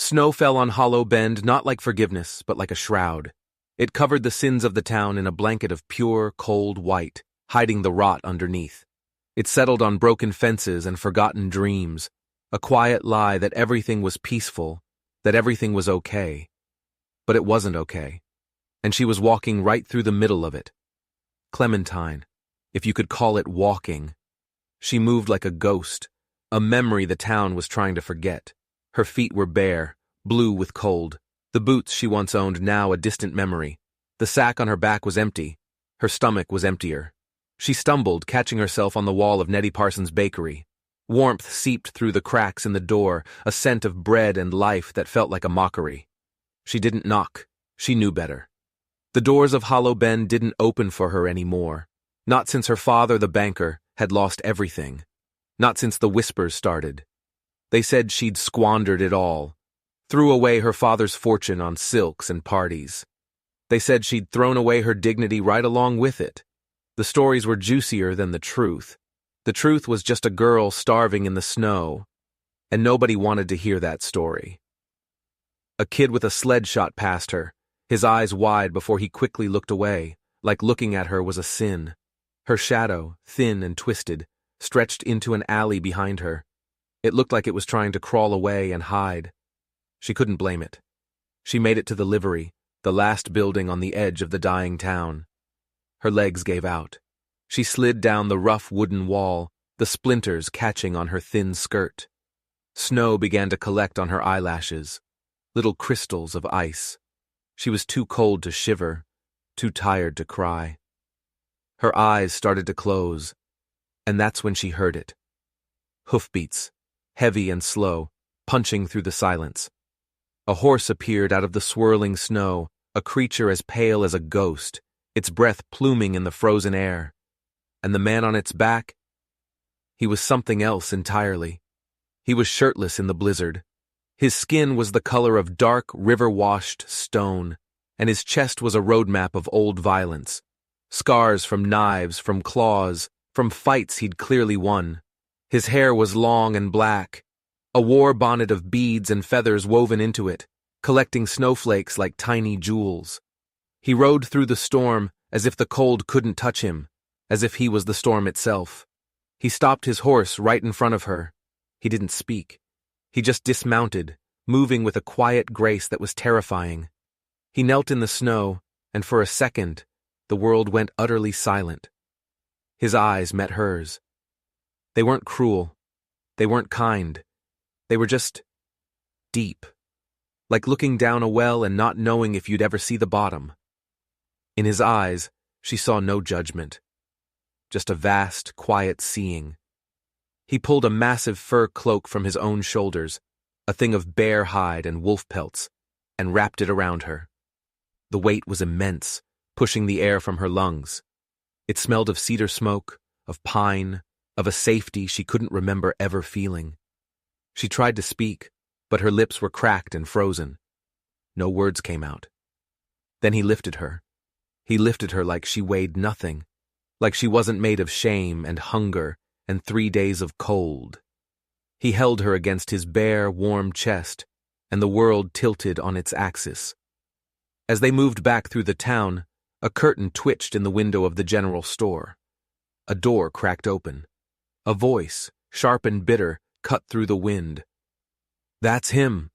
Snow fell on Hollow Bend not like forgiveness, but like a shroud. It covered the sins of the town in a blanket of pure, cold white, hiding the rot underneath. It settled on broken fences and forgotten dreams, a quiet lie that everything was peaceful, that everything was okay. But it wasn't okay, and she was walking right through the middle of it. Clementine, if you could call it walking. She moved like a ghost, a memory the town was trying to forget. Her feet were bare, blue with cold. The boots she once owned now a distant memory. The sack on her back was empty. Her stomach was emptier. She stumbled, catching herself on the wall of Nettie Parsons' bakery. Warmth seeped through the cracks in the door, a scent of bread and life that felt like a mockery. She didn't knock. She knew better. The doors of Hollow Bend didn't open for her anymore. Not since her father, the banker, had lost everything. Not since the whispers started. They said she'd squandered it all, threw away her father's fortune on silks and parties. They said she'd thrown away her dignity right along with it. The stories were juicier than the truth. The truth was just a girl starving in the snow, and nobody wanted to hear that story. A kid with a sled shot past her, his eyes wide before he quickly looked away, like looking at her was a sin. Her shadow, thin and twisted, stretched into an alley behind her. It looked like it was trying to crawl away and hide. She couldn't blame it. She made it to the livery, the last building on the edge of the dying town. Her legs gave out. She slid down the rough wooden wall, the splinters catching on her thin skirt. Snow began to collect on her eyelashes, little crystals of ice. She was too cold to shiver, too tired to cry. Her eyes started to close, and that's when she heard it. Hoofbeats, heavy and slow, punching through the silence. A horse appeared out of the swirling snow, a creature as pale as a ghost, its breath pluming in the frozen air. And the man on its back? He was something else entirely. He was shirtless in the blizzard. His skin was the color of dark, river-washed stone, and his chest was a roadmap of old violence. Scars from knives, from claws, from fights he'd clearly won. His hair was long and black, a war bonnet of beads and feathers woven into it, collecting snowflakes like tiny jewels. He rode through the storm as if the cold couldn't touch him, as if he was the storm itself. He stopped his horse right in front of her. He didn't speak. He just dismounted, moving with a quiet grace that was terrifying. He knelt in the snow, and for a second, the world went utterly silent. His eyes met hers. They weren't cruel. They weren't kind. They were just deep, like looking down a well and not knowing if you'd ever see the bottom. In his eyes, she saw no judgment, just a vast, quiet seeing. He pulled a massive fur cloak from his own shoulders, a thing of bear hide and wolf pelts, and wrapped it around her. The weight was immense, pushing the air from her lungs. It smelled of cedar smoke, of pine, of a safety she couldn't remember ever feeling. She tried to speak, but her lips were cracked and frozen. No words came out. Then he lifted her. He lifted her like she weighed nothing, like she wasn't made of shame and hunger and 3 days of cold. He held her against his bare, warm chest, and the world tilted on its axis. As they moved back through the town, a curtain twitched in the window of the general store. A door cracked open. A voice, sharp and bitter, cut through the wind. "That's him.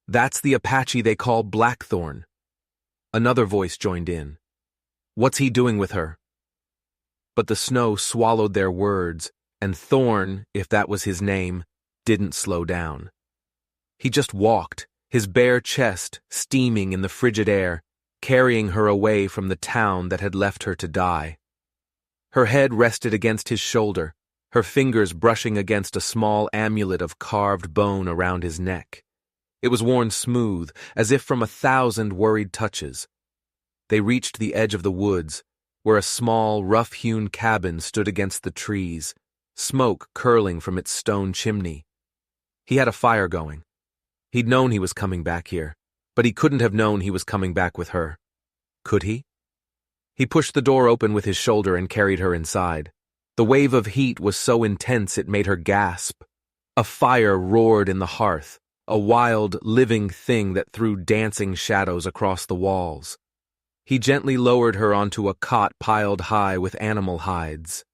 That's the Apache they call Blackthorn." Another voice joined in. "What's he doing with her?" But the snow swallowed their words, and Thorn, if that was his name, didn't slow down. He just walked, his bare chest steaming in the frigid air, carrying her away from the town that had left her to die. Her head rested against his shoulder, her fingers brushing against a small amulet of carved bone around his neck. It was worn smooth, as if from 1,000 worried touches. They reached the edge of the woods, where a small, rough-hewn cabin stood against the trees, smoke curling from its stone chimney. He had a fire going. He'd known he was coming back here, but he couldn't have known he was coming back with her. Could he? He pushed the door open with his shoulder and carried her inside. The wave of heat was so intense it made her gasp. A fire roared in the hearth, a wild, living thing that threw dancing shadows across the walls. He gently lowered her onto a cot piled high with animal hides.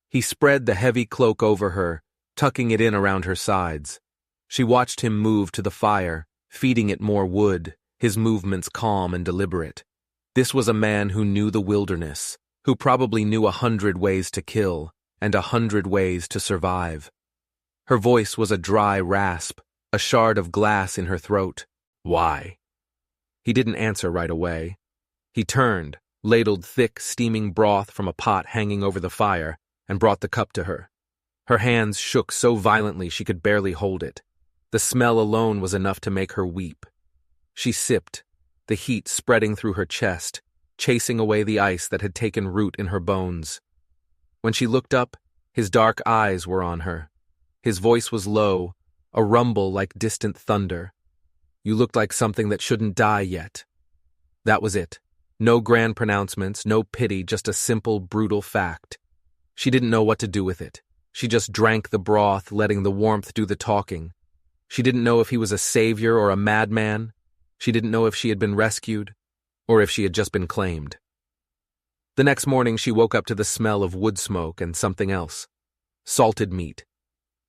He spread the heavy cloak over her, tucking it in around her sides. She watched him move to the fire, feeding it more wood, his movements calm and deliberate. This was a man who knew the wilderness, who probably knew 100 ways to kill and 100 ways to survive. Her voice was a dry rasp, a shard of glass in her throat. Why? He didn't answer right away. He turned, ladled thick, steaming broth from a pot hanging over the fire, and brought the cup to her. Her hands shook so violently she could barely hold it. The smell alone was enough to make her weep. She sipped, the heat spreading through her chest, chasing away the ice that had taken root in her bones. When she looked up, his dark eyes were on her. His voice was low, a rumble like distant thunder. You looked like something that shouldn't die yet. That was it. No grand pronouncements, no pity, just a simple, brutal fact. She didn't know what to do with it. She just drank the broth, letting the warmth do the talking. She didn't know if he was a savior or a madman. She didn't know if she had been rescued, or if she had just been claimed. The next morning she woke up to the smell of wood smoke and something else. Salted meat.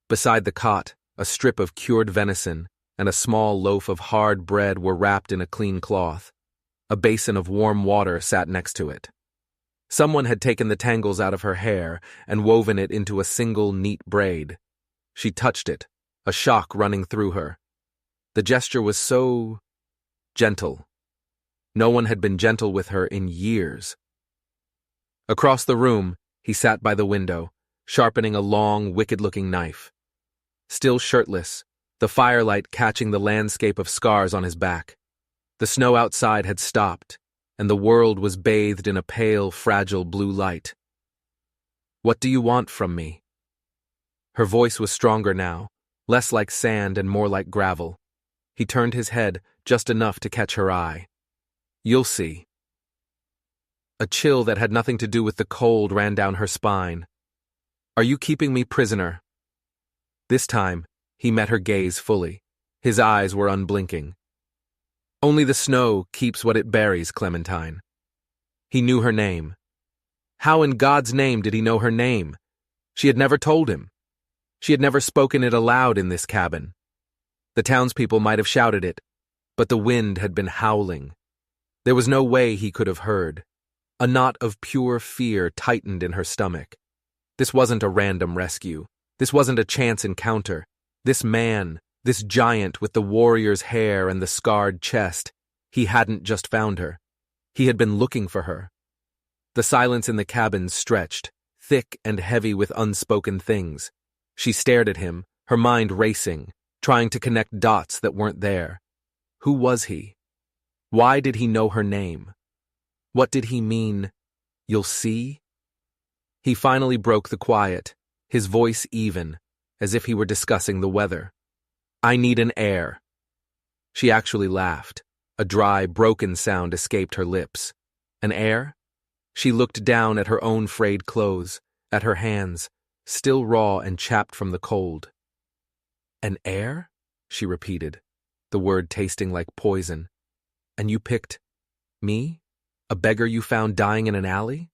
Beside the cot, a strip of cured venison and a small loaf of hard bread were wrapped in a clean cloth. A basin of warm water sat next to it. Someone had taken the tangles out of her hair and woven it into a single neat braid. She touched it, a shock running through her. The gesture was so gentle. No one had been gentle with her in years. Across the room, he sat by the window, sharpening a long, wicked-looking knife. Still shirtless, the firelight catching the landscape of scars on his back. The snow outside had stopped, and the world was bathed in a pale, fragile blue light. "What do you want from me?" Her voice was stronger now, less like sand and more like gravel. He turned his head just enough to catch her eye. "You'll see." A chill that had nothing to do with the cold ran down her spine. "Are you keeping me prisoner?" This time, he met her gaze fully. His eyes were unblinking. "Only the snow keeps what it buries, Clementine." He knew her name. How in God's name did he know her name? She had never told him. She had never spoken it aloud in this cabin. The townspeople might have shouted it, but the wind had been howling. There was no way he could have heard. A knot of pure fear tightened in her stomach. This wasn't a random rescue. This wasn't a chance encounter. This man, this giant with the warrior's hair and the scarred chest, he hadn't just found her. He had been looking for her. The silence in the cabin stretched, thick and heavy with unspoken things. She stared at him, her mind racing, trying to connect dots that weren't there. Who was he? Why did he know her name? What did he mean, "You'll see"? He finally broke the quiet, his voice even, as if he were discussing the weather. "I need an heir." She actually laughed. A dry, broken sound escaped her lips. An heir? She looked down at her own frayed clothes, at her hands, still raw and chapped from the cold. "An heir?" she repeated, the word tasting like poison. "And you picked me? A beggar you found dying in an alley?"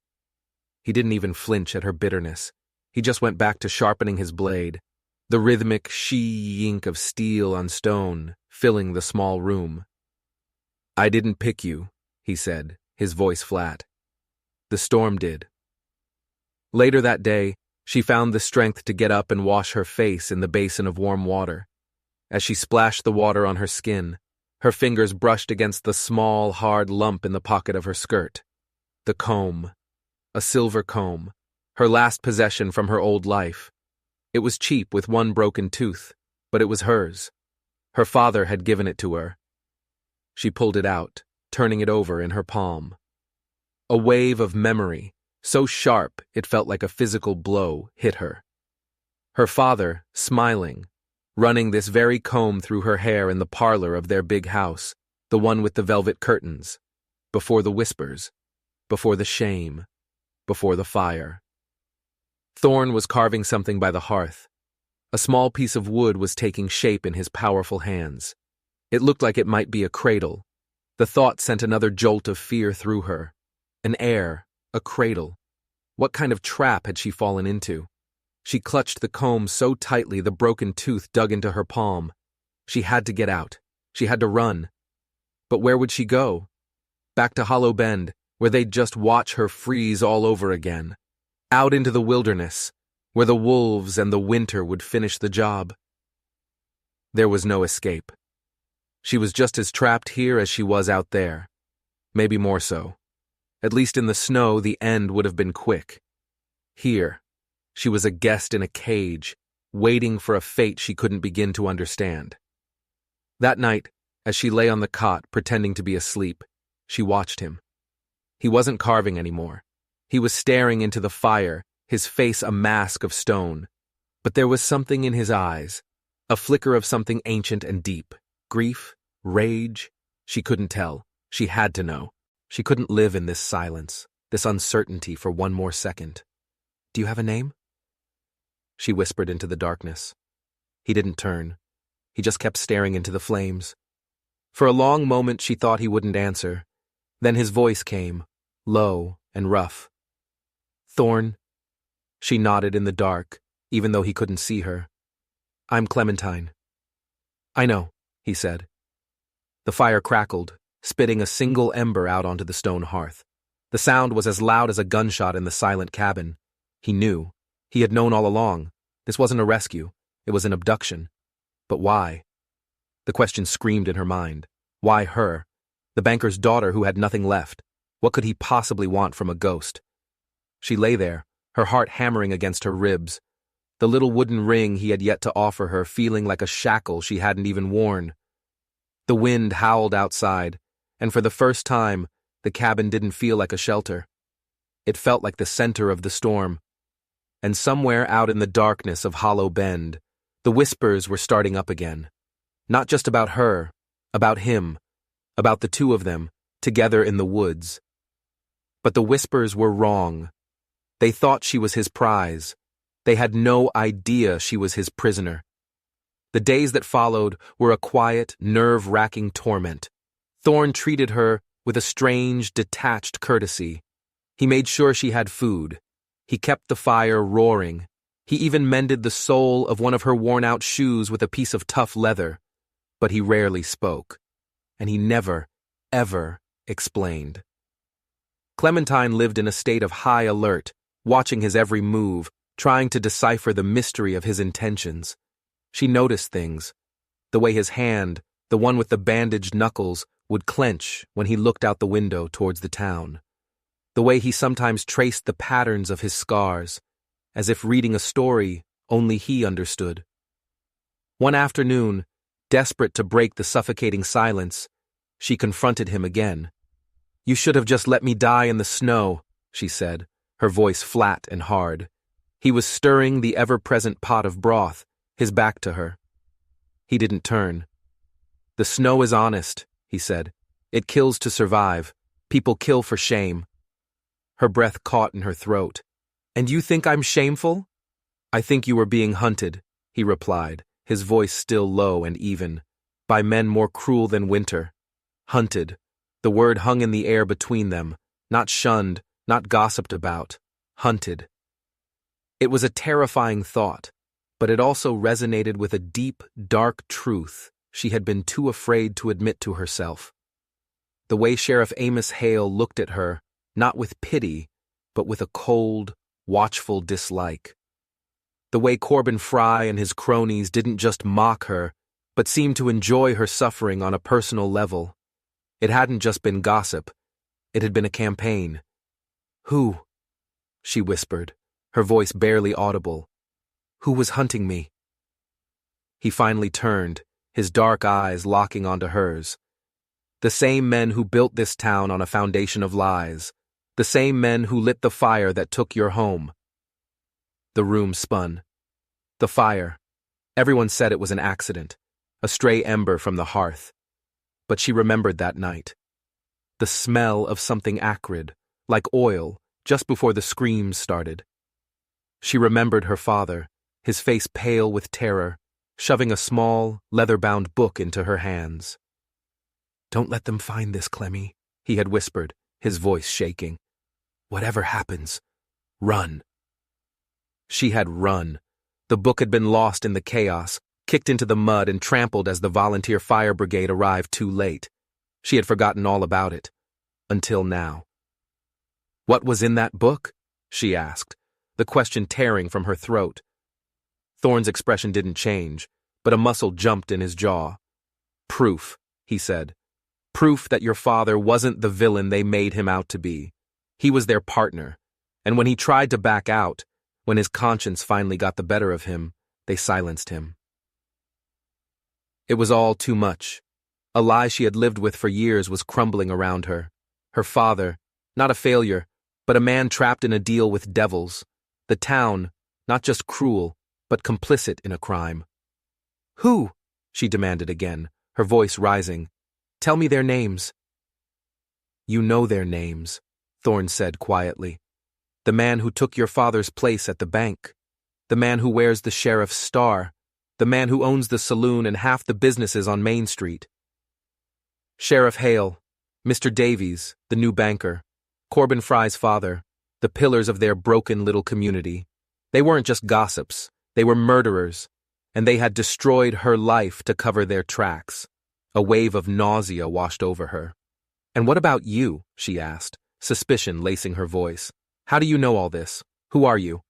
He didn't even flinch at her bitterness. He just went back to sharpening his blade, the rhythmic shee-yink of steel on stone filling the small room. "I didn't pick you," he said, his voice flat. "The storm did." Later that day, she found the strength to get up and wash her face in the basin of warm water. As she splashed the water on her skin, her fingers brushed against the small, hard lump in the pocket of her skirt. The comb. A silver comb. Her last possession from her old life. It was cheap with one broken tooth, but it was hers. Her father had given it to her. She pulled it out, turning it over in her palm. A wave of memory, so sharp it felt like a physical blow, hit her. Her father, smiling, running this very comb through her hair in the parlor of their big house, the one with the velvet curtains, before the whispers, before the shame, before the fire. Thorn was carving something by the hearth. A small piece of wood was taking shape in his powerful hands. It looked like it might be a cradle. The thought sent another jolt of fear through her. An heir, a cradle. What kind of trap had she fallen into? She clutched the comb so tightly the broken tooth dug into her palm. She had to get out. She had to run. But where would she go? Back to Hollow Bend, where they'd just watch her freeze all over again. Out into the wilderness, where the wolves and the winter would finish the job. There was no escape. She was just as trapped here as she was out there. Maybe more so. At least in the snow, the end would have been quick. Here, she was a guest in a cage, waiting for a fate she couldn't begin to understand. That night, as she lay on the cot pretending to be asleep, she watched him. He wasn't carving anymore. He was staring into the fire, his face a mask of stone. But there was something in his eyes, a flicker of something ancient and deep. Grief? Rage? She couldn't tell. She had to know. She couldn't live in this silence, this uncertainty for one more second. "Do you have a name?" She whispered into the darkness. He didn't turn. He just kept staring into the flames. For a long moment she thought he wouldn't answer. Then his voice came, low and rough. "Thorn?" She nodded in the dark, even though he couldn't see her. "I'm Clementine." "I know," he said. The fire crackled, spitting a single ember out onto the stone hearth. The sound was as loud as a gunshot in the silent cabin. He knew. He had known all along. This wasn't a rescue. It was an abduction. But why? The question screamed in her mind. Why her? The banker's daughter who had nothing left. What could he possibly want from a ghost? She lay there, her heart hammering against her ribs. The little wooden ring he had yet to offer her feeling like a shackle she hadn't even worn. The wind howled outside, and for the first time, the cabin didn't feel like a shelter. It felt like the center of the storm. And somewhere out in the darkness of Hollow Bend, the whispers were starting up again. Not just about her, about him, about the two of them, together in the woods. But the whispers were wrong. They thought she was his prize. They had no idea she was his prisoner. The days that followed were a quiet, nerve-wracking torment. Thorn treated her with a strange, detached courtesy. He made sure she had food. He kept the fire roaring. He even mended the sole of one of her worn-out shoes with a piece of tough leather. But he rarely spoke. And he never, ever explained. Clementine lived in a state of high alert, watching his every move, trying to decipher the mystery of his intentions. She noticed things. The way his hand, the one with the bandaged knuckles, would clench when he looked out the window towards the town. The way he sometimes traced the patterns of his scars, as if reading a story only he understood. One afternoon, desperate to break the suffocating silence, she confronted him again. "You should have just let me die in the snow," she said, her voice flat and hard. He was stirring the ever-present pot of broth, his back to her. He didn't turn. "The snow is honest," he said. "It kills to survive. People kill for shame." Her breath caught in her throat. "And you think I'm shameful?" "I think you were being hunted," he replied, his voice still low and even, "by men more cruel than winter. Hunted." The word hung in the air between them, not shunned, not gossiped about. Hunted. It was a terrifying thought, but it also resonated with a deep, dark truth she had been too afraid to admit to herself. The way Sheriff Amos Hale looked at her, not with pity, but with a cold, watchful dislike. The way Corbin Fry and his cronies didn't just mock her, but seemed to enjoy her suffering on a personal level. It hadn't just been gossip. It had been a campaign. "Who?" she whispered, her voice barely audible. "Who was hunting me?" He finally turned, his dark eyes locking onto hers. "The same men who built this town on a foundation of lies. The same men who lit the fire that took your home." The room spun. The fire. Everyone said it was an accident, a stray ember from the hearth. But she remembered that night. The smell of something acrid, like oil, just before the screams started. She remembered her father, his face pale with terror, shoving a small, leather-bound book into her hands. "Don't let them find this, Clemmy," he had whispered, his voice shaking. "Whatever happens, run." She had run. The book had been lost in the chaos, kicked into the mud and trampled as the volunteer fire brigade arrived too late. She had forgotten all about it. Until now. "What was in that book?" she asked, the question tearing from her throat. Thorne's expression didn't change, but a muscle jumped in his jaw. "Proof," he said. "Proof that your father wasn't the villain they made him out to be. He was their partner, and when he tried to back out, when his conscience finally got the better of him, they silenced him." It was all too much. A lie she had lived with for years was crumbling around her. Her father, not a failure, but a man trapped in a deal with devils. The town, not just cruel, but complicit in a crime. "Who?" she demanded again, her voice rising. "Tell me their names." "You know their names," Thorne said quietly. "The man who took your father's place at the bank. The man who wears the sheriff's star. The man who owns the saloon and half the businesses on Main Street. Sheriff Hale, Mr. Davies, the new banker, Corbin Fry's father, the pillars of their broken little community. They weren't just gossips, they were murderers, and they had destroyed her life to cover their tracks." A wave of nausea washed over her. "And what about you?" she asked, suspicion lacing her voice. "How do you know all this? Who are you?"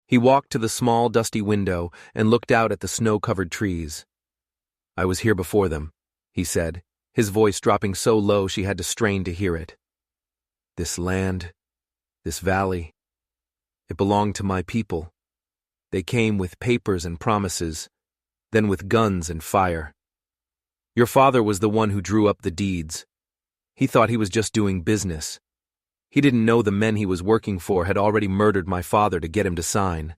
He walked to the small, dusty window and looked out at the snow-covered trees. "I was here before them," he said, his voice dropping so low she had to strain to hear it. "This land, this valley, it belonged to my people. They came with papers and promises, then with guns and fire. Your father was the one who drew up the deeds. He thought he was just doing business. He didn't know the men he was working for had already murdered my father to get him to sign."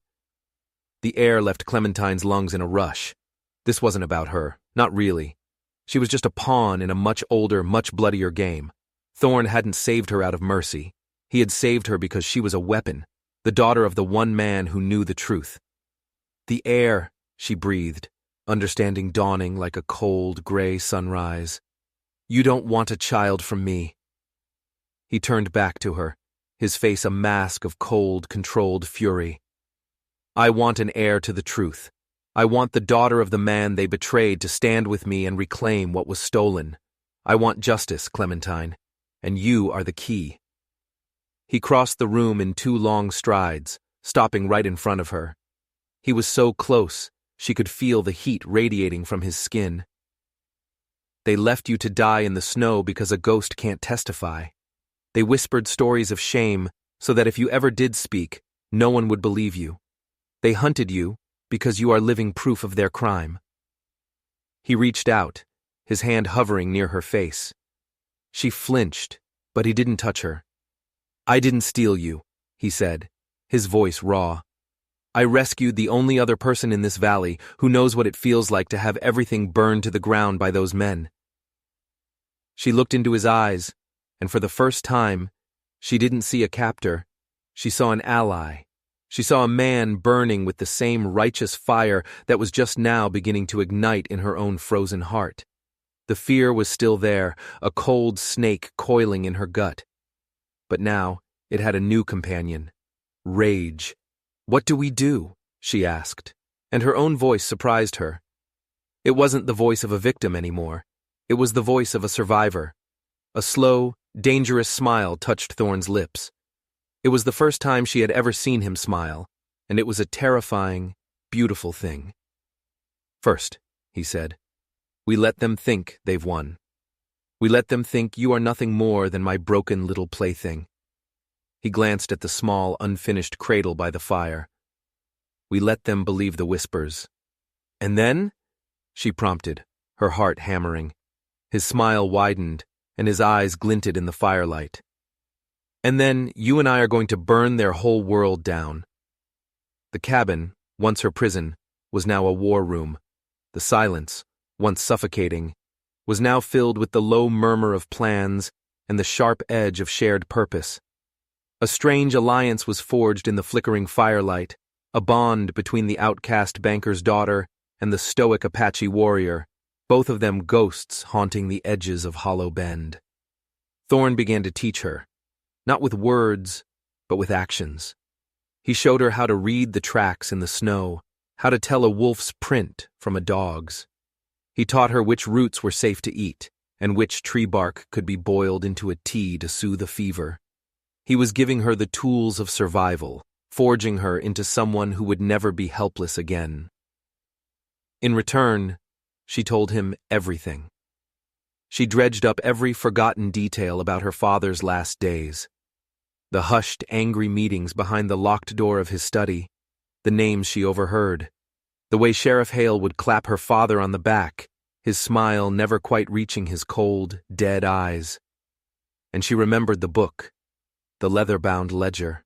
The air left Clementine's lungs in a rush. This wasn't about her, not really. She was just a pawn in a much older, much bloodier game. Thorne hadn't saved her out of mercy. He had saved her because she was a weapon, the daughter of the one man who knew the truth. "The air," she breathed, understanding dawning like a cold, gray sunrise. "You don't want a child from me." He turned back to her, his face a mask of cold, controlled fury. "I want an heir to the truth. I want the daughter of the man they betrayed to stand with me and reclaim what was stolen. I want justice, Clementine, and you are the key." He crossed the room in 2 long strides, stopping right in front of her. He was so close, she could feel the heat radiating from his skin. "They left you to die in the snow because a ghost can't testify. They whispered stories of shame so that if you ever did speak, no one would believe you. They hunted you because you are living proof of their crime." He reached out, his hand hovering near her face. She flinched, but he didn't touch her. "I didn't steal you," he said, his voice raw. "I rescued the only other person in this valley who knows what it feels like to have everything burned to the ground by those men." She looked into his eyes, and for the first time, she didn't see a captor. She saw an ally. She saw a man burning with the same righteous fire that was just now beginning to ignite in her own frozen heart. The fear was still there, a cold snake coiling in her gut. But now, it had a new companion. Rage. "What do we do?" she asked, and her own voice surprised her. It wasn't the voice of a victim anymore. It was the voice of a survivor. A slow, dangerous smile touched Thorne's lips. It was the first time she had ever seen him smile, and it was a terrifying, beautiful thing. "First," he said, "we let them think they've won. We let them think you are nothing more than my broken little plaything." He glanced at the small, unfinished cradle by the fire. "We let them believe the whispers." "And then?" she prompted, her heart hammering. His smile widened, and his eyes glinted in the firelight. "And then you and I are going to burn their whole world down." The cabin, once her prison, was now a war room. The silence, once suffocating, was now filled with the low murmur of plans and the sharp edge of shared purpose. A strange alliance was forged in the flickering firelight, a bond between the outcast banker's daughter and the stoic Apache warrior, both of them ghosts haunting the edges of Hollow Bend. Thorn began to teach her, not with words, but with actions. He showed her how to read the tracks in the snow, how to tell a wolf's print from a dog's. He taught her which roots were safe to eat, and which tree bark could be boiled into a tea to soothe a fever. He was giving her the tools of survival, forging her into someone who would never be helpless again. In return, she told him everything. She dredged up every forgotten detail about her father's last days. The hushed, angry meetings behind the locked door of his study, the names she overheard, the way Sheriff Hale would clap her father on the back, his smile never quite reaching his cold, dead eyes. And she remembered the book, the leather-bound ledger.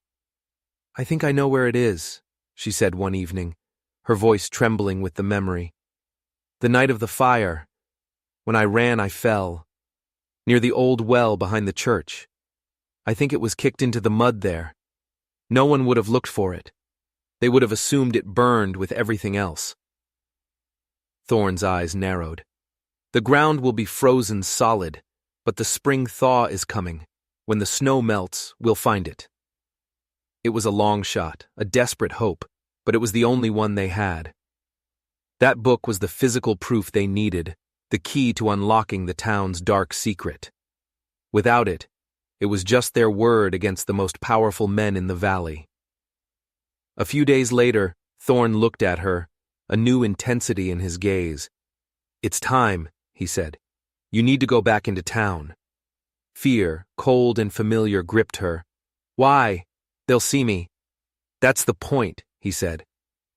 "I think I know where it is," she said one evening, her voice trembling with the memory. "The night of the fire. When I ran, I fell. Near the old well behind the church. I think it was kicked into the mud there. No one would have looked for it. They would have assumed it burned with everything else." Thorn's eyes narrowed. "The ground will be frozen solid, but the spring thaw is coming. When the snow melts, we'll find it." It was a long shot, a desperate hope, but it was the only one they had. That book was the physical proof they needed, the key to unlocking the town's dark secret. Without it, it was just their word against the most powerful men in the valley. A few days later, Thorn looked at her, a new intensity in his gaze. "It's time," he said. "You need to go back into town." Fear, cold and familiar, gripped her. "Why? They'll see me." "That's the point," he said.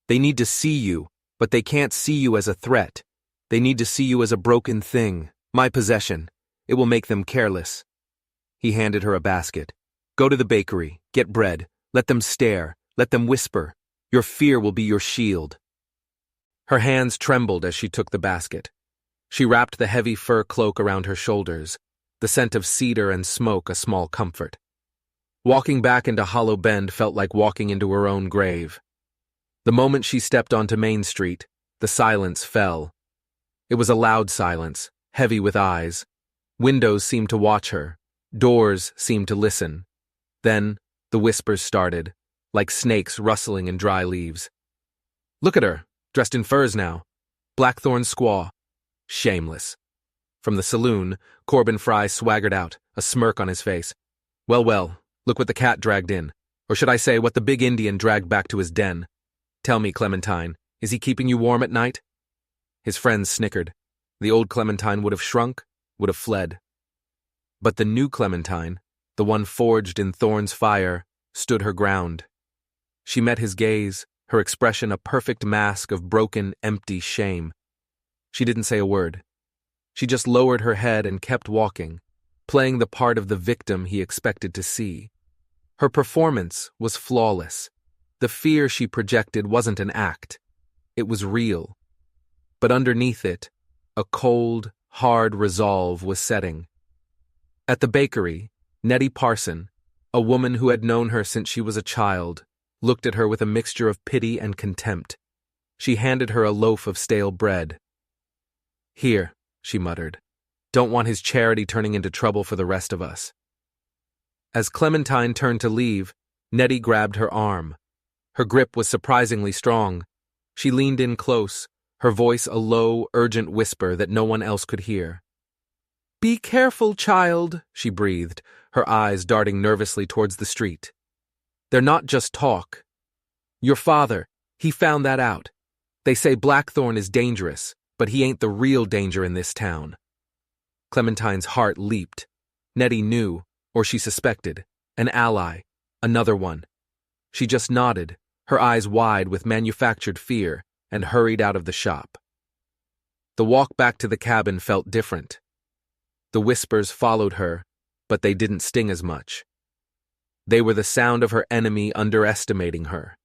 "They need to see you, but they can't see you as a threat. They need to see you as a broken thing, my possession. It will make them careless." He handed her a basket. "Go to the bakery, get bread, let them stare, let them whisper. Your fear will be your shield." Her hands trembled as she took the basket. She wrapped the heavy fur cloak around her shoulders, the scent of cedar and smoke a small comfort. Walking back into Hollow Bend felt like walking into her own grave. The moment she stepped onto Main Street, the silence fell. It was a loud silence, heavy with eyes. Windows seemed to watch her. Doors seemed to listen. Then, the whispers started, like snakes rustling in dry leaves. "Look at her, dressed in furs now. Blackthorn's squaw. Shameless." From the saloon, Corbin Fry swaggered out, a smirk on his face. Well, look what the cat dragged in. Or should I say, what the big Indian dragged back to his den. Tell me, Clementine, is he keeping you warm at night?" His friends snickered. The old Clementine would have shrunk, would have fled. But the new Clementine, the one forged in Thorn's fire, stood her ground. She met his gaze, her expression a perfect mask of broken, empty shame. She didn't say a word. She just lowered her head and kept walking, playing the part of the victim he expected to see. Her performance was flawless. The fear she projected wasn't an act. It was real. But underneath it, a cold, hard resolve was setting. At the bakery, Nettie Parson, a woman who had known her since she was a child, looked at her with a mixture of pity and contempt. She handed her a loaf of stale bread. "Here," she muttered. "Don't want his charity turning into trouble for the rest of us." As Clementine turned to leave, Nettie grabbed her arm. Her grip was surprisingly strong. She leaned in close, her voice a low, urgent whisper that no one else could hear. "Be careful, child," she breathed, her eyes darting nervously towards the street. "They're not just talk. Your father, he found that out. They say Blackthorn is dangerous, but he ain't the real danger in this town." Clementine's heart leaped. Nettie knew, or she suspected, an ally, another one. She just nodded, her eyes wide with manufactured fear, and hurried out of the shop. The walk back to the cabin felt different. The whispers followed her, but they didn't sting as much. They were the sound of her enemy underestimating her.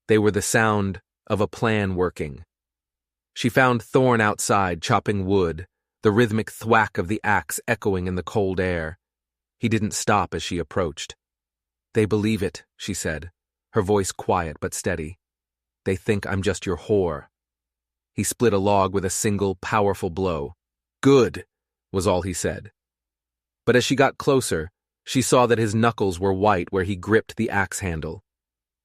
They were the sound of a plan working. She found Thorn outside chopping wood, the rhythmic thwack of the axe echoing in the cold air. He didn't stop as she approached. "They believe it," she said, her voice quiet but steady. They think I'm just your whore." He split a log with a single, powerful blow. "Good," was all he said. But as she got closer, she saw that his knuckles were white where he gripped the axe handle.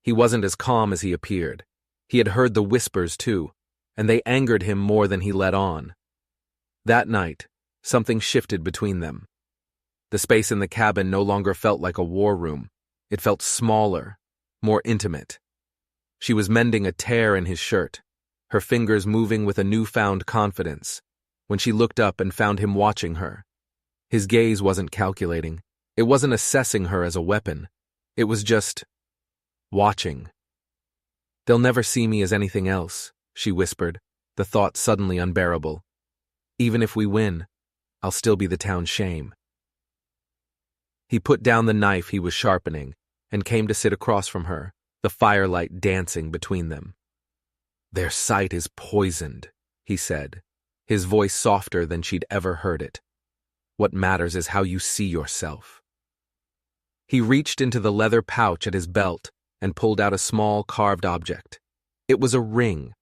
He wasn't as calm as he appeared. He had heard the whispers, too, and they angered him more than he let on. That night, something shifted between them. The space in the cabin no longer felt like a war room. It felt smaller, more intimate. She was mending a tear in his shirt, her fingers moving with a newfound confidence, when she looked up and found him watching her. His gaze wasn't calculating. It wasn't assessing her as a weapon. It was just watching. "They'll never see me as anything else," she whispered, the thought suddenly unbearable. "Even if we win, I'll still be the town's shame." He put down the knife he was sharpening and came to sit across from her, the firelight dancing between them. "Their sight is poisoned," he said, his voice softer than she'd ever heard it. "What matters is how you see yourself." He reached into the leather pouch at his belt and pulled out a small carved object. It was a ring,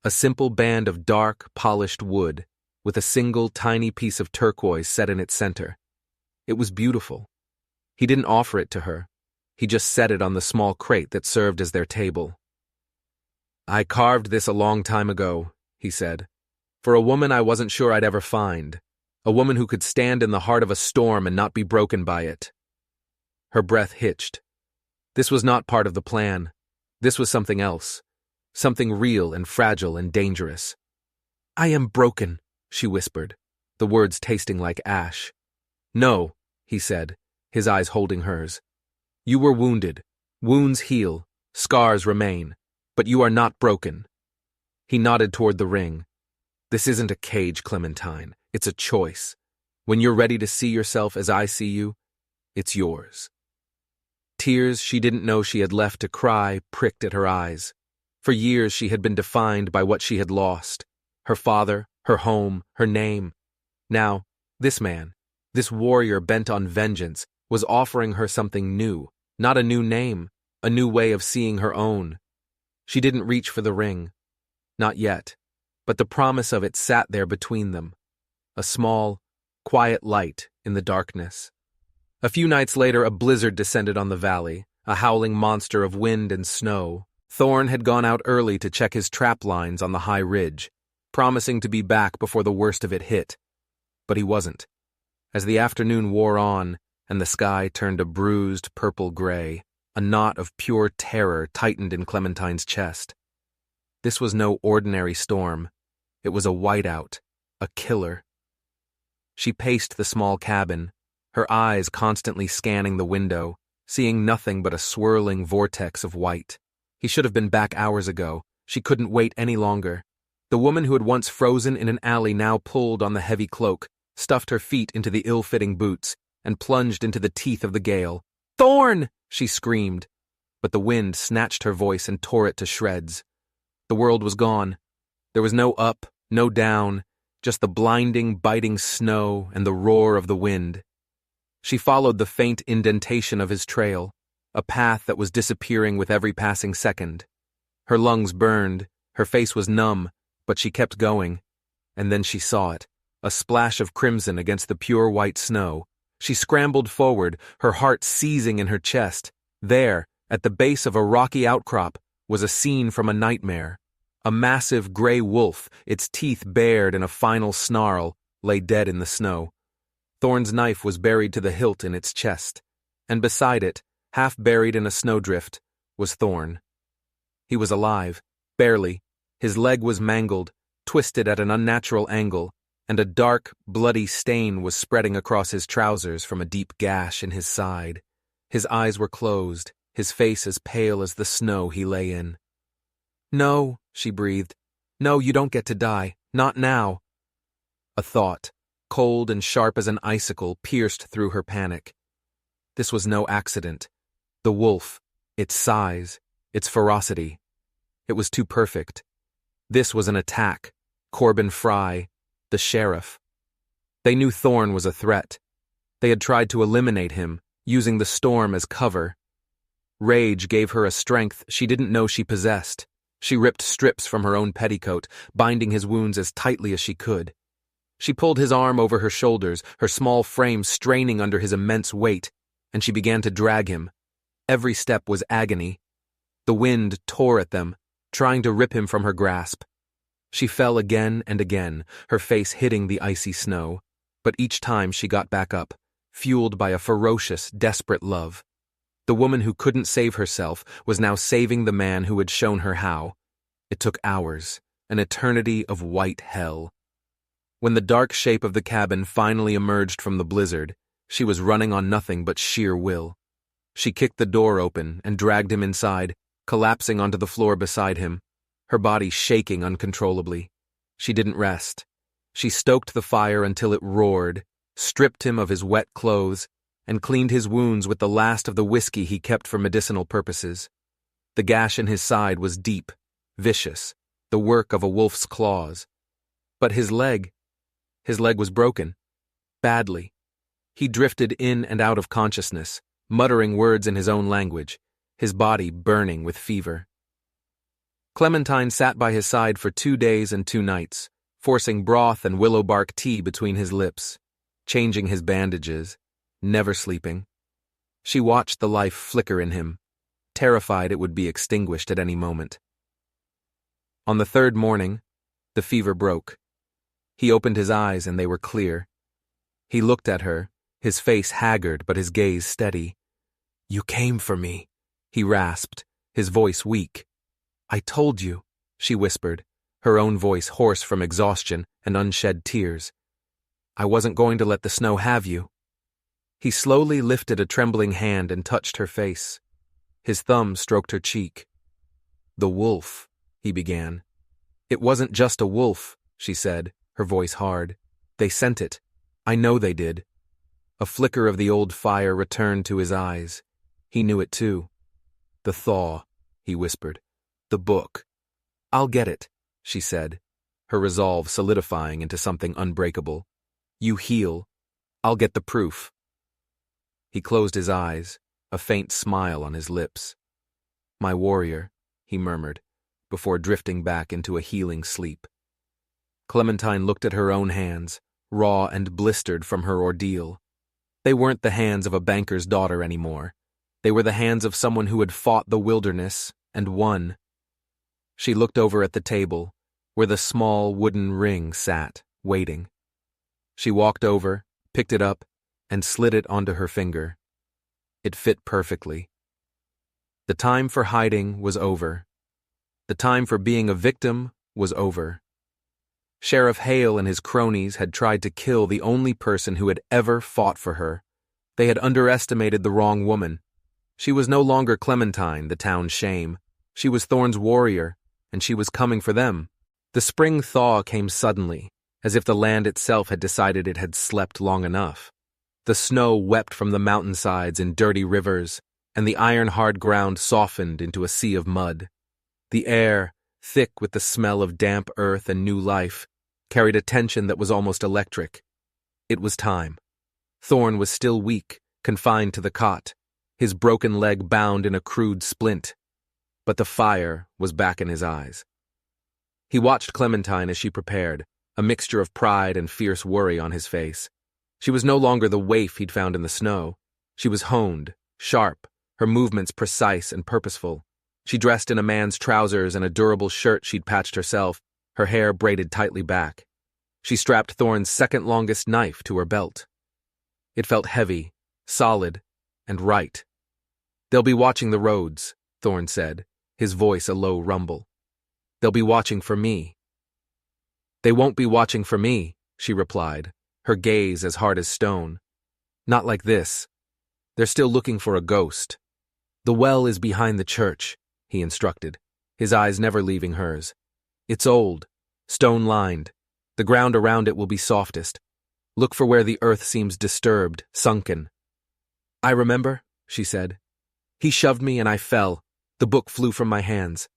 a simple band of dark, polished wood with a single tiny piece of turquoise set in its center. It was beautiful. He didn't offer it to her. He just set it on the small crate that served as their table. "I carved this a long time ago," he said, "for a woman I wasn't sure I'd ever find. A woman who could stand in the heart of a storm and not be broken by it." Her breath hitched. This was not part of the plan. This was something else. Something real and fragile and dangerous. "I am broken," she whispered, the words tasting like ash. "No," he said, his eyes holding hers. "You were wounded. Wounds heal. Scars remain. But you are not broken." He nodded toward the ring. "This isn't a cage, Clementine. It's a choice. When you're ready to see yourself as I see you, it's yours." Tears she didn't know she had left to cry pricked at her eyes. For years she had been defined by what she had lost. Her father, her home, her name. Now, this man, this warrior bent on vengeance, was offering her something new, not a new name, a new way of seeing her own. She didn't reach for the ring. Not yet. But the promise of it sat there between them. A small, quiet light in the darkness. A few nights later, a blizzard descended on the valley, a howling monster of wind and snow. Thorn had gone out early to check his trap lines on the high ridge, promising to be back before the worst of it hit. But he wasn't. As the afternoon wore on, and the sky turned a bruised purple gray, a knot of pure terror tightened in Clementine's chest. This was no ordinary storm. It was a whiteout, a killer. She paced the small cabin, her eyes constantly scanning the window, seeing nothing but a swirling vortex of white. He should have been back hours ago. She couldn't wait any longer. The woman who had once frozen in an alley now pulled on the heavy cloak, stuffed her feet into the ill-fitting boots, and plunged into the teeth of the gale. "Thorn!" she screamed, but the wind snatched her voice and tore it to shreds. The world was gone. There was no up, no down, just the blinding, biting snow and the roar of the wind. She followed the faint indentation of his trail, a path that was disappearing with every passing second. Her lungs burned, her face was numb, but she kept going. And then she saw it, a splash of crimson against the pure white snow. She scrambled forward, her heart seizing in her chest. There, at the base of a rocky outcrop, was a scene from a nightmare. A massive gray wolf, its teeth bared in a final snarl, lay dead in the snow. Thorn's knife was buried to the hilt in its chest, and beside it, half buried in a snowdrift, was Thorn. He was alive, barely. His leg was mangled, twisted at an unnatural angle, and a dark, bloody stain was spreading across his trousers from a deep gash in his side. His eyes were closed, his face as pale as the snow he lay in. "No," she breathed. "No, you don't get to die. Not now." A thought, cold and sharp as an icicle, pierced through her panic. This was no accident. The wolf, its size, its ferocity. It was too perfect. This was an attack. Corbin Fry, the sheriff. They knew Thorn was a threat. They had tried to eliminate him, using the storm as cover. Rage gave her a strength she didn't know she possessed. She ripped strips from her own petticoat, binding his wounds as tightly as she could. She pulled his arm over her shoulders, her small frame straining under his immense weight, and she began to drag him. Every step was agony. The wind tore at them, trying to rip him from her grasp. She fell again and again, her face hitting the icy snow, but each time she got back up, fueled by a ferocious, desperate love. The woman who couldn't save herself was now saving the man who had shown her how. It took hours, an eternity of white hell. When the dark shape of the cabin finally emerged from the blizzard, she was running on nothing but sheer will. She kicked the door open and dragged him inside, collapsing onto the floor beside him, her body shaking uncontrollably. She didn't rest. She stoked the fire until it roared, stripped him of his wet clothes, and cleaned his wounds with the last of the whiskey he kept for medicinal purposes. The gash in his side was deep, vicious, the work of a wolf's claws. But his leg was broken. Badly. He drifted in and out of consciousness, muttering words in his own language, his body burning with fever. Clementine sat by his side for 2 days and 2 nights, forcing broth and willow bark tea between his lips, changing his bandages, never sleeping. She watched the life flicker in him, terrified it would be extinguished at any moment. On the 3rd morning, the fever broke. He opened his eyes and they were clear. He looked at her, his face haggard but his gaze steady. "You came for me," he rasped, his voice weak. "I told you," she whispered, her own voice hoarse from exhaustion and unshed tears. "I wasn't going to let the snow have you." He slowly lifted a trembling hand and touched her face. His thumb stroked her cheek. "The wolf," he began. "It wasn't just a wolf," she said, her voice hard. "They sent it. I know they did." A flicker of the old fire returned to his eyes. He knew it too. "The thaw," he whispered. "The book." "I'll get it," she said, her resolve solidifying into something unbreakable. "You heal. I'll get the proof." He closed his eyes, a faint smile on his lips. "My warrior," he murmured, before drifting back into a healing sleep. Clementine looked at her own hands, raw and blistered from her ordeal. They weren't the hands of a banker's daughter anymore. They were the hands of someone who had fought the wilderness and won. She looked over at the table, where the small wooden ring sat, waiting. She walked over, picked it up, and slid it onto her finger. It fit perfectly. The time for hiding was over. The time for being a victim was over. Sheriff Hale and his cronies had tried to kill the only person who had ever fought for her. They had underestimated the wrong woman. She was no longer Clementine, the town's shame. She was Thorne's warrior, and she was coming for them. The spring thaw came suddenly, as if the land itself had decided it had slept long enough. The snow wept from the mountainsides in dirty rivers, and the iron-hard ground softened into a sea of mud. The air, thick with the smell of damp earth and new life, carried a tension that was almost electric. It was time. Thorne was still weak, confined to the cot, his broken leg bound in a crude splint. But the fire was back in his eyes. He watched Clementine as she prepared, a mixture of pride and fierce worry on his face. She was no longer the waif he'd found in the snow. She was honed, sharp, her movements precise and purposeful. She dressed in a man's trousers and a durable shirt she'd patched herself, her hair braided tightly back. She strapped Thorne's second-longest knife to her belt. It felt heavy, solid, and right. "They'll be watching the roads," Thorne said, his voice a low rumble. "They'll be watching for me." "They won't be watching for me," she replied, her gaze as hard as stone. "Not like this. They're still looking for a ghost." "The well is behind the church," he instructed, his eyes never leaving hers. "It's old, stone-lined. The ground around it will be softest. Look for where the earth seems disturbed, sunken." "I remember," she said. "He shoved me and I fell. The book flew from my hands."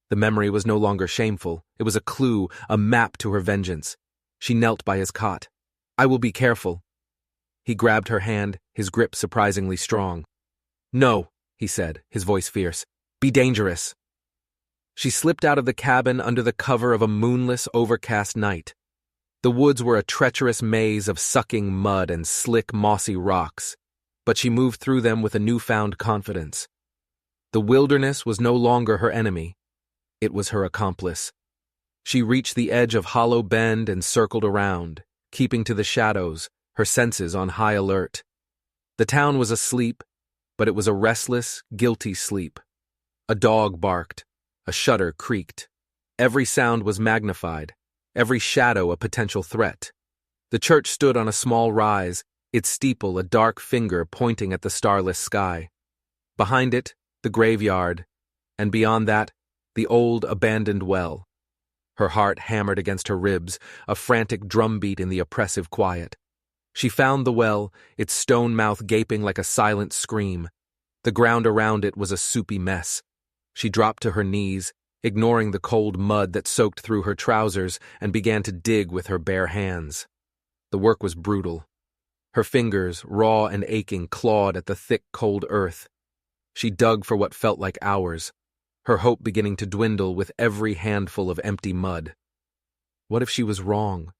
The memory was no longer shameful. It was a clue, a map to her vengeance. She knelt by his cot. "I will be careful." He grabbed her hand, his grip surprisingly strong. "No," he said, his voice fierce. "Be dangerous." She slipped out of the cabin under the cover of a moonless, overcast night. The woods were a treacherous maze of sucking mud and slick, mossy rocks, but she moved through them with a newfound confidence. The wilderness was no longer her enemy. It was her accomplice. She reached the edge of Hollow Bend and circled around, keeping to the shadows, her senses on high alert. The town was asleep, but it was a restless, guilty sleep. A dog barked. A shutter creaked. Every sound was magnified, every shadow a potential threat. The church stood on a small rise, its steeple a dark finger pointing at the starless sky. Behind it, the graveyard, and beyond that, the old abandoned well. Her heart hammered against her ribs, a frantic drumbeat in the oppressive quiet. She found the well, its stone mouth gaping like a silent scream. The ground around it was a soupy mess. She dropped to her knees, ignoring the cold mud that soaked through her trousers, and began to dig with her bare hands. The work was brutal. Her fingers, raw and aching, clawed at the thick, cold earth. She dug for what felt like hours, her hope beginning to dwindle with every handful of empty mud. What if she was wrong?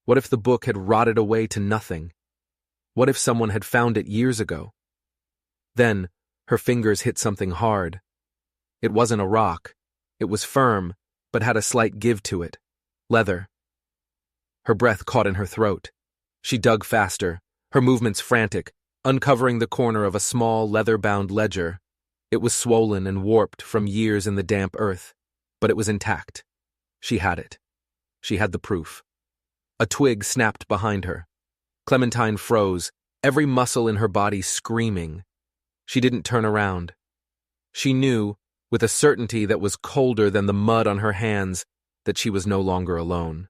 What if the book had rotted away to nothing? What if someone had found it years ago? Then, her fingers hit something hard. It wasn't a rock. It was firm, but had a slight give to it. Leather. Her breath caught in her throat. She dug faster, her movements frantic, uncovering the corner of a small, leather-bound ledger. It was swollen and warped from years in the damp earth, but it was intact. She had it. She had the proof. A twig snapped behind her. Clementine froze, every muscle in her body screaming. She didn't turn around. She knew, with a certainty that was colder than the mud on her hands, that she was no longer alone.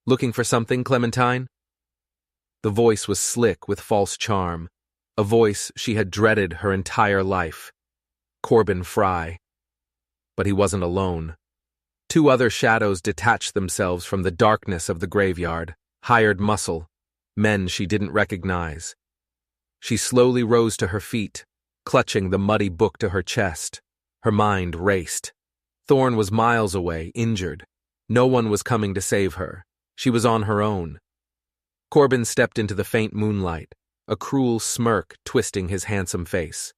Looking for something, Clementine? The voice was slick with false charm, a voice she had dreaded her entire life. Corbin Fry. But he wasn't alone. Two other shadows detached themselves from the darkness of the graveyard, hired muscle, men she didn't recognize. She slowly rose to her feet, clutching the muddy book to her chest. Her mind raced. Thorne was miles away, injured. No one was coming to save her. She was on her own. Corbin stepped into the faint moonlight, a cruel smirk twisting his handsome face.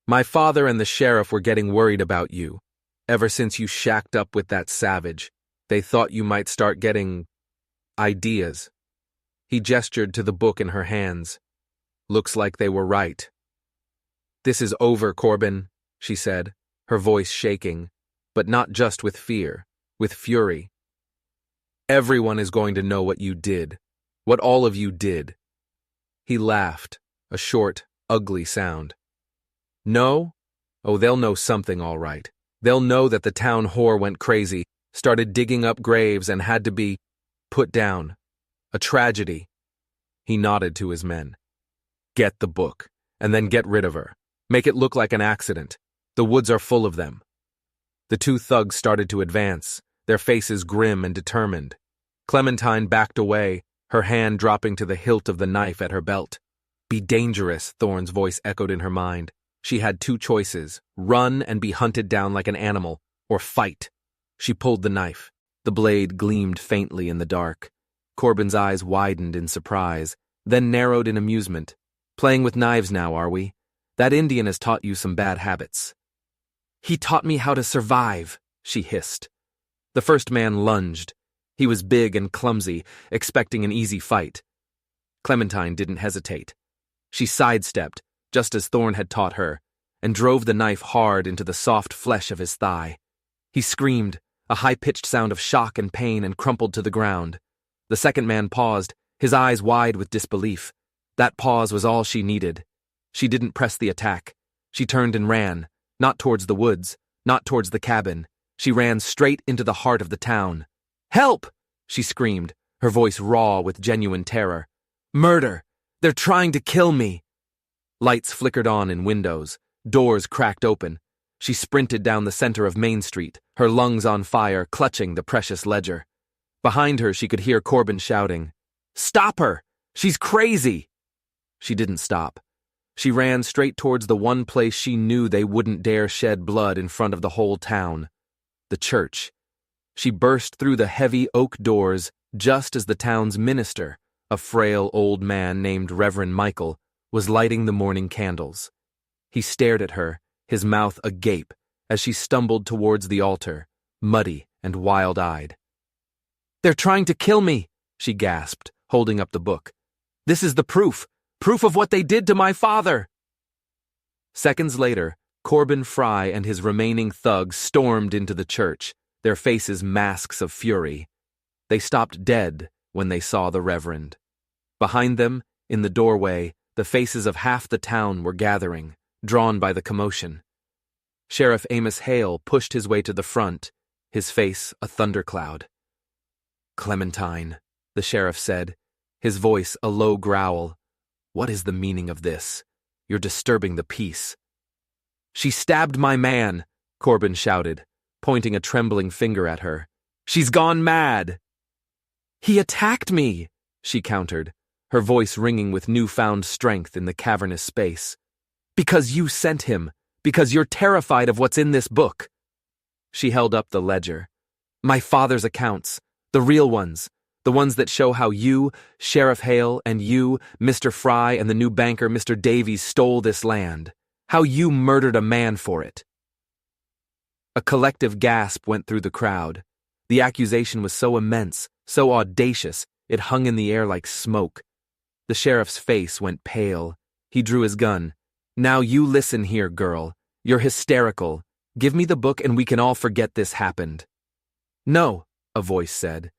My father and the sheriff were getting worried about you. Ever since you shacked up with that savage, they thought you might start getting ideas. He gestured to the book in her hands. Looks like they were right. This is over, Corbin, she said, her voice shaking, but not just with fear, with fury. Everyone is going to know what you did, what all of you did. He laughed, a short, ugly sound. No? Oh, they'll know something all right. They'll know that the town whore went crazy, started digging up graves and had to be put down. A tragedy. He nodded to his men. Get the book, and then get rid of her. Make it look like an accident. The woods are full of them. The two thugs started to advance, their faces grim and determined. Clementine backed away, her hand dropping to the hilt of the knife at her belt. Be dangerous, Thorne's voice echoed in her mind. She had two choices, run and be hunted down like an animal, or fight. She pulled the knife. The blade gleamed faintly in the dark. Corbin's eyes widened in surprise, then narrowed in amusement. Playing with knives now, are we? That Indian has taught you some bad habits. He taught me how to survive, she hissed. The first man lunged. He was big and clumsy, expecting an easy fight. Clementine didn't hesitate. She sidestepped, just as Thorne had taught her, and drove the knife hard into the soft flesh of his thigh. He screamed, a high-pitched sound of shock and pain, and crumpled to the ground. The second man paused, his eyes wide with disbelief. That pause was all she needed. She didn't press the attack. She turned and ran, not towards the woods, not towards the cabin. She ran straight into the heart of the town. Help! She screamed, her voice raw with genuine terror. Murder! They're trying to kill me! Lights flickered on in windows. Doors cracked open. She sprinted down the center of Main Street, her lungs on fire, clutching the precious ledger. Behind her, she could hear Corbin shouting, Stop her! She's crazy! She didn't stop. She ran straight towards the one place she knew they wouldn't dare shed blood in front of the whole town, the church. She burst through the heavy oak doors just as the town's minister, a frail old man named Reverend Michael, was lighting the morning candles. He stared at her, his mouth agape, as she stumbled towards the altar, muddy and wild-eyed. "They're trying to kill me," she gasped, holding up the book. "This is the proof of what they did to my father." Seconds later, Corbin Fry and his remaining thugs stormed into the church, their faces masks of fury. They stopped dead when they saw the Reverend. Behind them, in the doorway, the faces of half the town were gathering, drawn by the commotion. Sheriff Amos Hale pushed his way to the front, his face a thundercloud. "Clementine," the sheriff said, his voice a low growl. "What is the meaning of this? You're disturbing the peace." "She stabbed my man," Corbin shouted, pointing a trembling finger at her. "She's gone mad." "He attacked me," she countered, her voice ringing with newfound strength in the cavernous space. "Because you sent him. Because you're terrified of what's in this book." She held up the ledger. "My father's accounts, the real ones. The ones that show how you, Sheriff Hale, and you, Mr. Fry, and the new banker, Mr. Davies, stole this land. How you murdered a man for it." A collective gasp went through the crowd. The accusation was so immense, so audacious, it hung in the air like smoke. The sheriff's face went pale. He drew his gun. "Now you listen here, girl. You're hysterical. Give me the book and we can all forget this happened." "No," a voice said.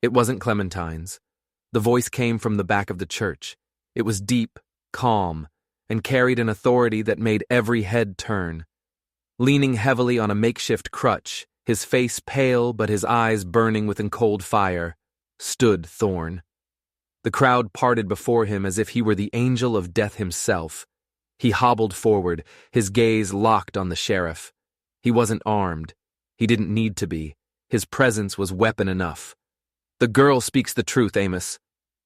It wasn't Clementine's. The voice came from the back of the church. It was deep, calm, and carried an authority that made every head turn. Leaning heavily on a makeshift crutch, his face pale but his eyes burning with cold fire, stood Thorne. The crowd parted before him as if he were the angel of death himself. He hobbled forward, his gaze locked on the sheriff. He wasn't armed. He didn't need to be. His presence was weapon enough. "The girl speaks the truth, Amos,"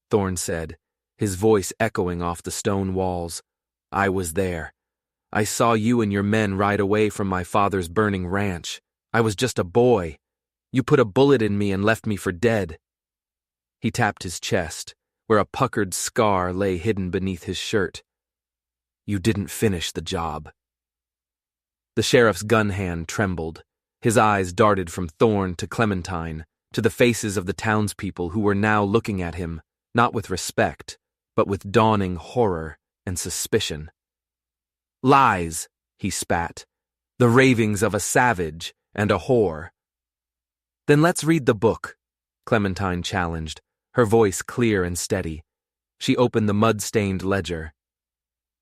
Thorne said, his voice echoing off the stone walls. "I was there. I saw you and your men ride away from my father's burning ranch. I was just a boy. You put a bullet in me and left me for dead." He tapped his chest, where a puckered scar lay hidden beneath his shirt. "You didn't finish the job." The sheriff's gun hand trembled. His eyes darted from Thorne to Clementine, to the faces of the townspeople who were now looking at him, not with respect, but with dawning horror and suspicion. "Lies," he spat. "The ravings of a savage and a whore." "Then let's read the book," Clementine challenged, her voice clear and steady. She opened the mud-stained ledger.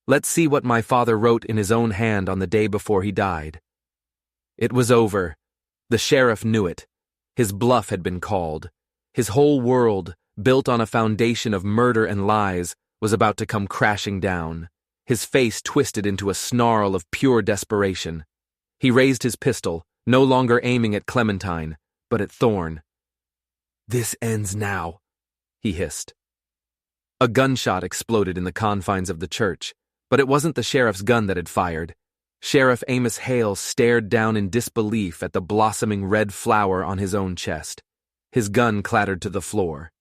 "Let's see what my father wrote in his own hand on the day before he died." It was over. The sheriff knew it. His bluff had been called. His whole world, built on a foundation of murder and lies, was about to come crashing down. His face twisted into a snarl of pure desperation. He raised his pistol, no longer aiming at Clementine, but at Thorne. "This ends now," he hissed. A gunshot exploded in the confines of the church, but it wasn't the sheriff's gun that had fired. Sheriff Amos Hale stared down in disbelief at the blossoming red flower on his own chest. His gun clattered to the floor.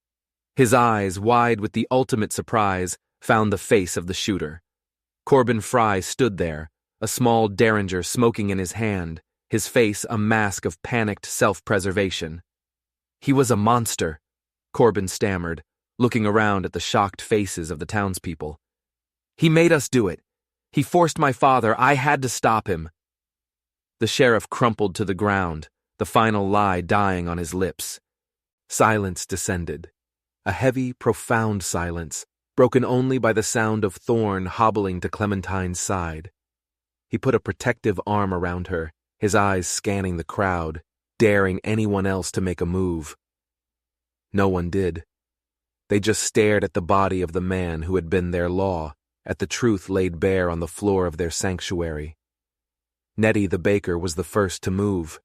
His eyes, wide with the ultimate surprise, found the face of the shooter. Corbin Fry stood there, a small derringer smoking in his hand, his face a mask of panicked self-preservation. "He was a monster," Corbin stammered, looking around at the shocked faces of the townspeople. "He made us do it. He forced my father. I had to stop him." The sheriff crumpled to the ground, the final lie dying on his lips. Silence descended. A heavy, profound silence, broken only by the sound of Thorne hobbling to Clementine's side. He put a protective arm around her, his eyes scanning the crowd, daring anyone else to make a move. No one did. They just stared at the body of the man who had been their law, at the truth laid bare on the floor of their sanctuary. Nettie the baker was the first to move.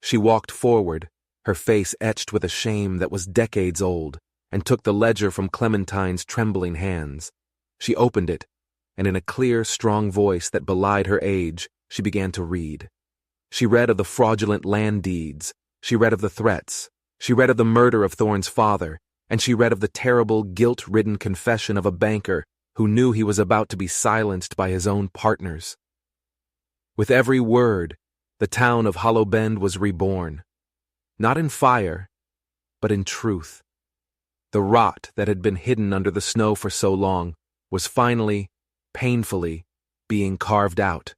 She walked forward, her face etched with a shame that was decades old, and took the ledger from Clementine's trembling hands. She opened it, and in a clear, strong voice that belied her age, she began to read. She read of the fraudulent land deeds, she read of the threats, she read of the murder of Thorn's father, and she read of the terrible, guilt-ridden confession of a banker who knew he was about to be silenced by his own partners. With every word, the town of Hollow Bend was reborn. Not in fire, but in truth. The rot that had been hidden under the snow for so long was finally, painfully, being carved out.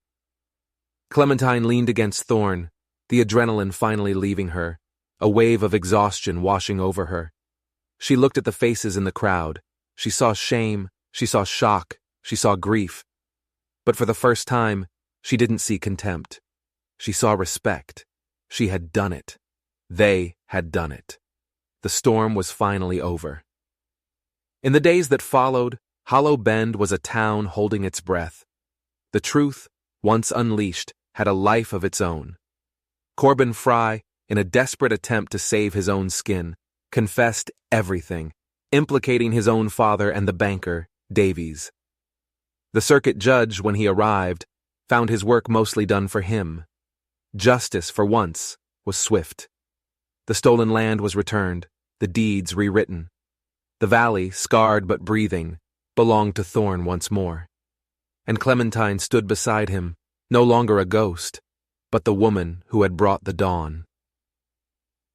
Clementine leaned against Thorn, the adrenaline finally leaving her, a wave of exhaustion washing over her. She looked at the faces in the crowd. She saw shame, she saw shock, she saw grief. But for the first time, she didn't see contempt. She saw respect. She had done it. They had done it. The storm was finally over. In the days that followed, Hollow Bend was a town holding its breath. The truth, once unleashed, had a life of its own. Corbin Fry, in a desperate attempt to save his own skin, confessed everything, implicating his own father and the banker, Davies. The circuit judge, when he arrived, found his work mostly done for him. Justice, for once, was swift. The stolen land was returned, the deeds rewritten. The valley, scarred but breathing, belonged to Thorn once more. And Clementine stood beside him, no longer a ghost, but the woman who had brought the dawn.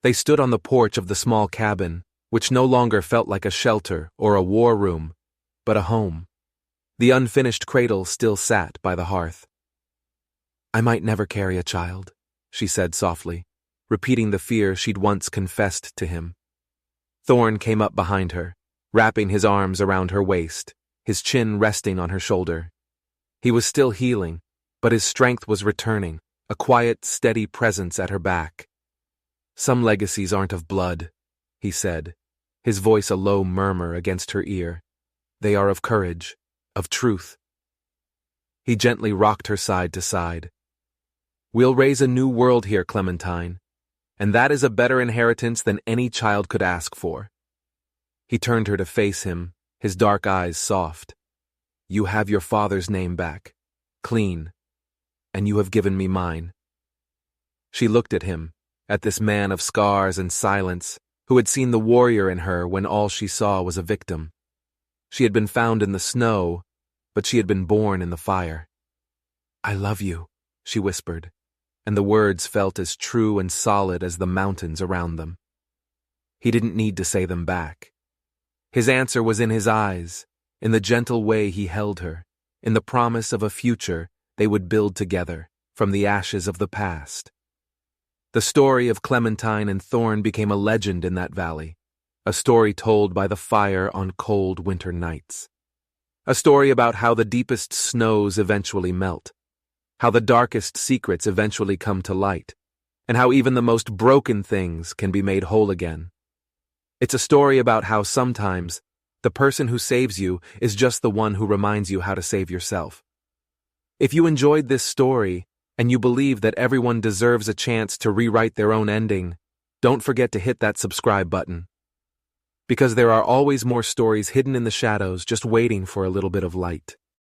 They stood on the porch of the small cabin, which no longer felt like a shelter or a war room, but a home. The unfinished cradle still sat by the hearth. "I might never carry a child," she said softly, repeating the fear she'd once confessed to him. Thorn came up behind her, wrapping his arms around her waist, his chin resting on her shoulder. He was still healing, but his strength was returning, a quiet, steady presence at her back. "Some legacies aren't of blood," he said, his voice a low murmur against her ear. "They are of courage, of truth." He gently rocked her side to side. "We'll raise a new world here, Clementine, and that is a better inheritance than any child could ask for." He turned her to face him, his dark eyes soft. "You have your father's name back, clean, and you have given me mine." She looked at him, at this man of scars and silence, who had seen the warrior in her when all she saw was a victim. She had been found in the snow, but she had been born in the fire. "I love you," she whispered, and the words felt as true and solid as the mountains around them. He didn't need to say them back. His answer was in his eyes, in the gentle way he held her, in the promise of a future they would build together from the ashes of the past. The story of Clementine and Thorn became a legend in that valley, a story told by the fire on cold winter nights. A story about how the deepest snows eventually melt, how the darkest secrets eventually come to light, and how even the most broken things can be made whole again. It's a story about how sometimes the person who saves you is just the one who reminds you how to save yourself. If you enjoyed this story, and you believe that everyone deserves a chance to rewrite their own ending, don't forget to hit that subscribe button. Because there are always more stories hidden in the shadows just waiting for a little bit of light.